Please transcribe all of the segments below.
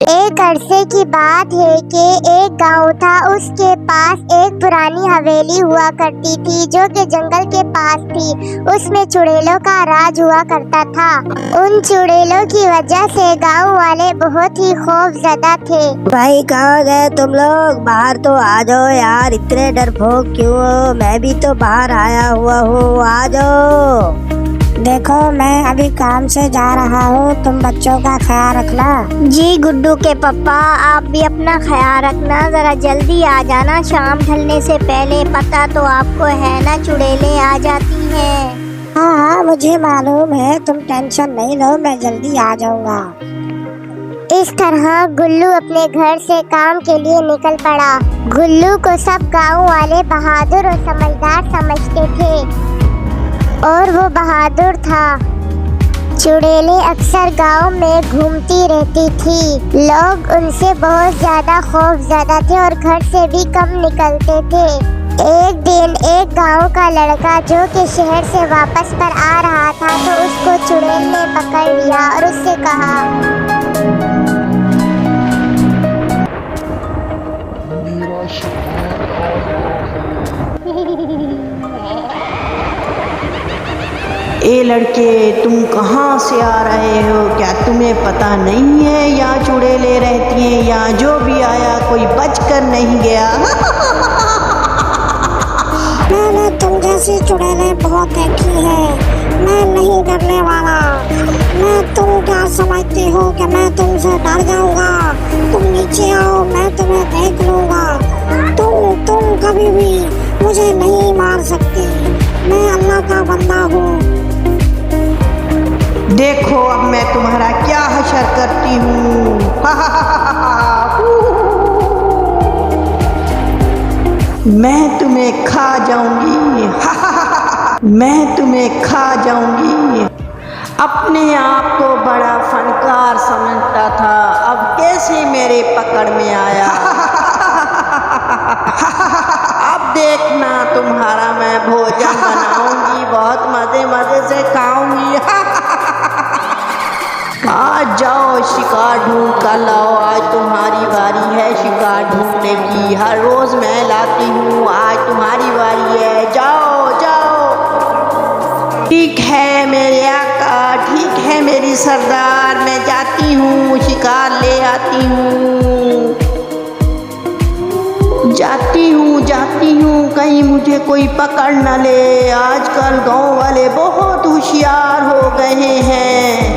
एक अरसे की बात है कि एक गांव था। उसके पास एक पुरानी हवेली हुआ करती थी जो कि जंगल के पास थी। उसमें चुड़ैलों का राज हुआ करता था। उन चुड़ैलों की वजह से गांव वाले बहुत ही खौफजदा थे। भाई कहाँ गए तुम लोग? बाहर तो आ जाओ यार, इतने डरपोक क्यों हो? मैं भी तो बाहर आया हुआ हूँ, आ जाओ। देखो मैं अभी काम से जा रहा हूँ, तुम बच्चों का ख्याल रखना। जी गुड्डू के पापा, आप भी अपना ख्याल रखना, जरा जल्दी आ जाना शाम ढलने से पहले। पता तो आपको है ना, चुड़ैलें आ जाती हैं। हाँ, मुझे मालूम है, तुम टेंशन नहीं लो, मैं जल्दी आ जाऊंगा। इस तरह गुल्लू अपने घर से काम के लिए निकल पड़ा। गुल्लू को सब गांव वाले बहादुर और समझदार समझते थे और वो बहादुर था। चुड़ैलें अक्सर गांव में घूमती रहती थी। लोग उनसे बहुत ज्यादा खौफज़दा थे और घर से भी कम निकलते थे। एक दिन एक गांव का लड़का जो कि शहर से वापस पर आ रहा था, तो उसको चुड़ैल ने पकड़ लिया और उससे कहा, मेरा शिकार आ रहा है। ए लड़के, तुम कहाँ से आ रहे हो? क्या तुम्हें पता नहीं है यहाँ चुड़ैलें रहती हैं? यहाँ जो भी आया कोई बच कर नहीं गया। मैंने तुम जैसी चुड़ैलें बहुत देखी है, मैं नहीं डरने वाला। मैं तुम क्या समझते हो कि मैं तुमसे डर जाऊंगा? तुम नीचे आओ, मैं तुम्हें देख लूंगा। तुम कभी भी मुझे नहीं मार सकते, मैं अल्लाह का बंदा हूँ। देखो अब मैं तुम्हारा क्या हशर करती हूँ। मैं तुम्हें खा जाऊंगी। मैं तुम्हें खा जाऊंगी। अपने आप को बड़ा फनकार समझता था, अब कैसे मेरे पकड़ में आया। अब देखना तुम्हारा मैं भोजन बनाऊंगी, बहुत मजे मजे से खाऊंगी। आज जाओ शिकार ढूंढ कर लाओ, आज तुम्हारी बारी है शिकार ढूंढने की। हर रोज मैं लाती हूँ, आज तुम्हारी बारी है, जाओ जाओ। ठीक है मेरे आका, ठीक है मेरी सरदार, मैं जाती हूँ शिकार ले आती हूँ। जाती हूँ कहीं मुझे कोई पकड़ न ले। आजकल गांव वाले बहुत होशियार हो गए हैं।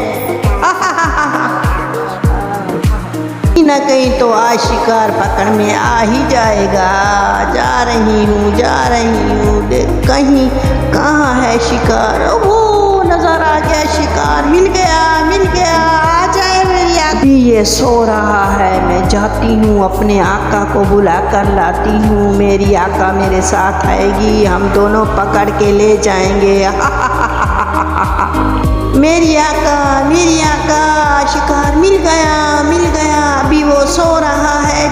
कहीं न कहीं तो आज शिकार पकड़ में आ ही जाएगा। जा रही हूँ कहीं कहाँ है शिकार? वो नजर आ गया, शिकार मिल गया। आ जाए मेरी अभी ये सो रहा है। मैं जाती हूँ अपने आका को बुला कर लाती हूँ। मेरी आका मेरे साथ आएगी, हम दोनों पकड़ के ले जाएंगे। मेरी आका शिकार मिल गया। अभी वो सो रहा है,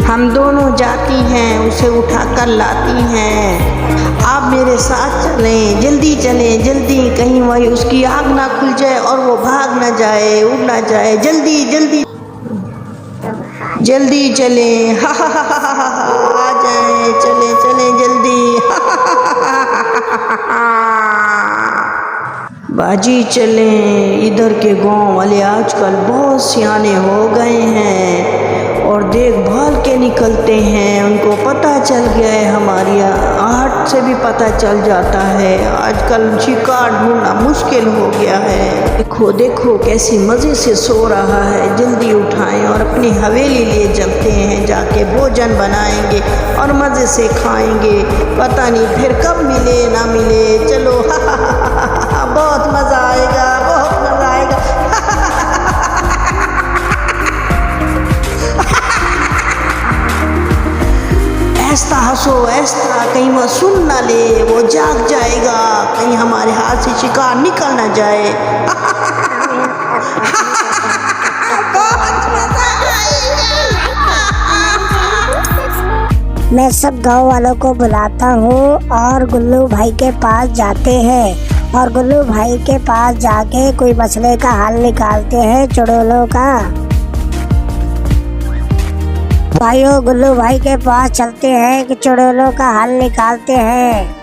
हम दोनों जाती हैं उसे उठा कर लाती हैं। आप मेरे साथ चलें, जल्दी चलें, जल्दी, कहीं वही उसकी आँख ना खुल जाए और वो भाग ना जाए, उड़ ना जाए। जल्दी चलें। आ जाए, चलें जल्दी। बाजी चलें। इधर के गांव वाले आजकल बहुत सियाने हो गए हैं और देखभाल के निकलते हैं। उनको पता चल गया है, हमारी आहट से भी पता चल जाता है। आजकल शिकार ढूंढना मुश्किल हो गया है। देखो कैसे मज़े से सो रहा है। जल्दी उठाएं और अपनी हवेली ले चलते हैं, जाके भोजन बनाएंगे और मज़े से खाएंगे। पता नहीं फिर कब मिले ना मिले। चलो बहुत मज़ा आएगा। ऐसा हंसो, ऐसा कहीं वो सुन ना ले, वो जाग जाएगा, कहीं हमारे हाथ से शिकार निकल ना जाए। मैं सब गांव वालों को बुलाता हूँ और गुल्लू भाई के पास जाते हैं और गुल्लू भाई के पास जाके कोई मसले का हल निकालते हैं चुड़ैलों का। भाइयों गुल्लू भाई के पास चलते हैं कि चुड़ैलों का हल निकालते हैं।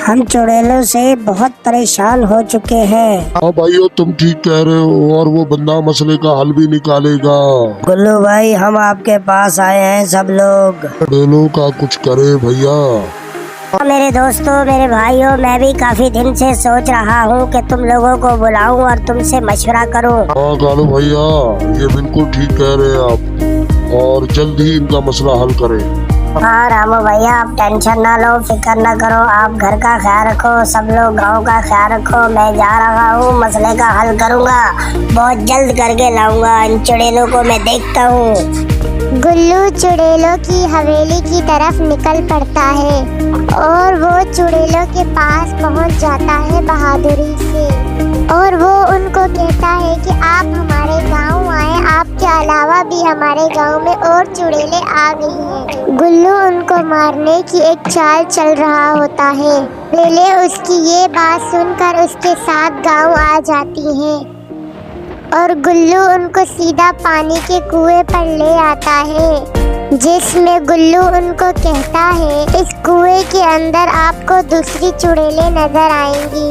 हम चुड़ैलों से बहुत परेशान हो चुके हैं। हाँ भाइयों, तुम ठीक कह रहे हो, और वो बंदा मसले का हल भी निकालेगा। गुल्लू भाई हम आपके पास आए हैं, सब लोग चुड़ैलों का कुछ करे भैया। मेरे दोस्तों, मेरे भाइयों, मैं भी काफी दिन से सोच रहा हूँ कि तुम लोगों को बुलाऊं और तुमसे मशवरा करूं। हाँ कालू भैया, ये बिल्कुल ठीक कह रहे हैं आप, और जल्द ही इनका मसला हल करें। हाँ रामू भैया, आप टेंशन ना लो, फिक्र ना करो, आप घर का ख्याल रखो, सब लोग गांव का ख्याल रखो। मैं जा रहा हूँ, मसले का हल करूँगा, बहुत जल्द करके लाऊंगा। इन चुड़ैलों को मैं देखता हूँ। गुल्लू चुड़ैलों की हवेली की तरफ निकल पड़ता है और वो चुड़ैलों के पास पहुंच जाता है बहादुरी से, और वो उनको कहता है कि आप हमारे गांव आए, आपके अलावा भी हमारे गांव में और चुड़ैलें आ गई हैं। गुल्लू उनको मारने की एक चाल चल रहा होता है। चुड़ैलें उसकी ये बात सुनकर उसके साथ गांव आ जाती हैं और गुल्लू उनको सीधा पानी के कुएं पर ले आता है, जिसमें गुल्लू उनको कहता है इस कुएं के अंदर आपको दूसरी चुड़ैलें नजर आएंगी।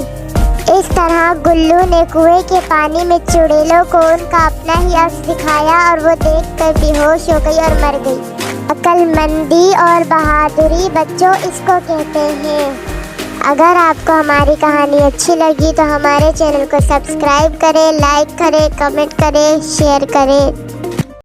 इस तरह गुल्लू ने कुएं के पानी में चुड़ैलों को उनका अपना ही अक्स दिखाया और वो देखकर बेहोश हो गई और मर गई। अक्लमंदी और बहादुरी बच्चों इसको कहते हैं। अगर आपको हमारी कहानी अच्छी लगी तो हमारे चैनल को सब्सक्राइब करें, लाइक करें, कमेंट करें, शेयर करें।